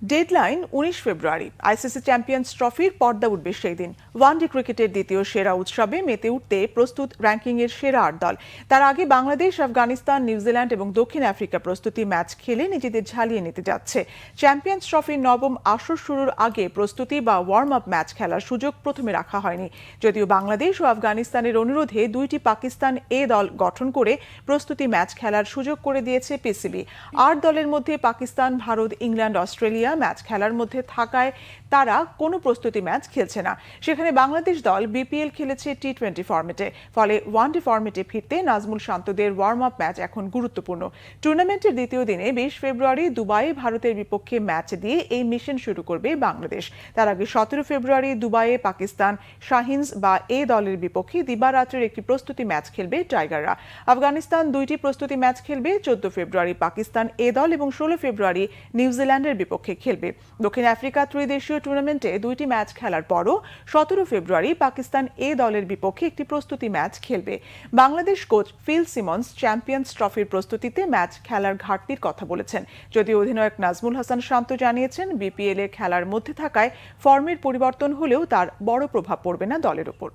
Deadline ১৯ ফেব্রুয়ারি। ICC champions ট্রফির পর্দা উঠবে সেই দিন। ওয়ানডে ক্রিকেটের দ্বিতীয় সেরা উৎসবে মেতে উঠতে প্রস্তুত র্যাঙ্কিংয়ের সেরা ৮ দল। তার আগে বাংলাদেশ, আফগানিস্তান, নিউজিল্যান্ড এবং দক্ষিণ আফ্রিকা প্রস্তুতি ম্যাচ খেলে নিজেদের ঝালিয়ে নিতে যাচ্ছে। চ্যাম্পিয়ন্স ট্রফির নবম আসর শুরুর আগে প্রস্তুতি বা ওয়ার্ম আপ ম্যাচ খেলার সুযোগ প্রথমে রাখা হয়নি। যদিও বাংলাদেশ ও আফগানিস্তানের অনুরোধে দুইটি পাকিস্তান এ দল গঠন করে প্রস্তুতি ম্যাচ খেলার সুযোগ করে দিয়েছে পিসিবি। ৮ দলের মধ্যে Pakistan, Bharat, England, Australia match খেলার মধ্যে থাকায় তারা কোনো প্রস্তুতি ম্যাচ খেলছে না। সেখানে বাংলাদেশ দল বিপিএল খেলেছে টি-20 ফরম্যাটে। ফলে ওয়ানডে ফরম্যাটে ফিরতে নাজমুল শান্তদের ওয়ার্ম আপ ম্যাচ এখন গুরুত্বপূর্ণ। টুর্নামেন্টের দ্বিতীয় দিনে ২০ ফেব্রুয়ারি দুবাইয়ে ভারতের বিপক্ষে ম্যাচ দিয়ে এই মিশন শুরু করবে বাংলাদেশ। তার আগে ১৭ ফেব্রুয়ারি দুবাইয়ে পাকিস্তান শাহিনস বা এ দলের বিপক্ষে দিবারাত্রির একটি প্রস্তুতি ম্যাচ খেলবে টাইগাররা। আফগানিস্তান দুইটি প্রস্তুতি ম্যাচ খেলবে। ১৪ ফেব্রুয়ারি পাকিস্তান এ দল এবং ১৬ ফেব্রুয়ারি নিউজিল্যান্ডের বিপক্ষে খেলবে। দক্ষিণ আফ্রিকা ত্রিদেশীয় টুর্নামেন্টে দুইটি ম্যাচ খেলার পরও ১৭ ফেব্রুয়ারি পাকিস্তান এ দলের বিপক্ষে একটি প্রস্তুতি ম্যাচ খেলবে। Bangladesh coach Phil Simmons Champions ট্রফির প্রস্তুতিতে ম্যাচ খেলার ঘাটতির কথা বলেছেন। যদিও অধিনায়ক নাজমুল হাসান শান্ত জানিয়েছেন, বিপিএল এ খেলার মধ্যে থাকায় ফর্মের পরিবর্তন হলেও তার বড় প্রভাব পড়বে না দলের ওপর।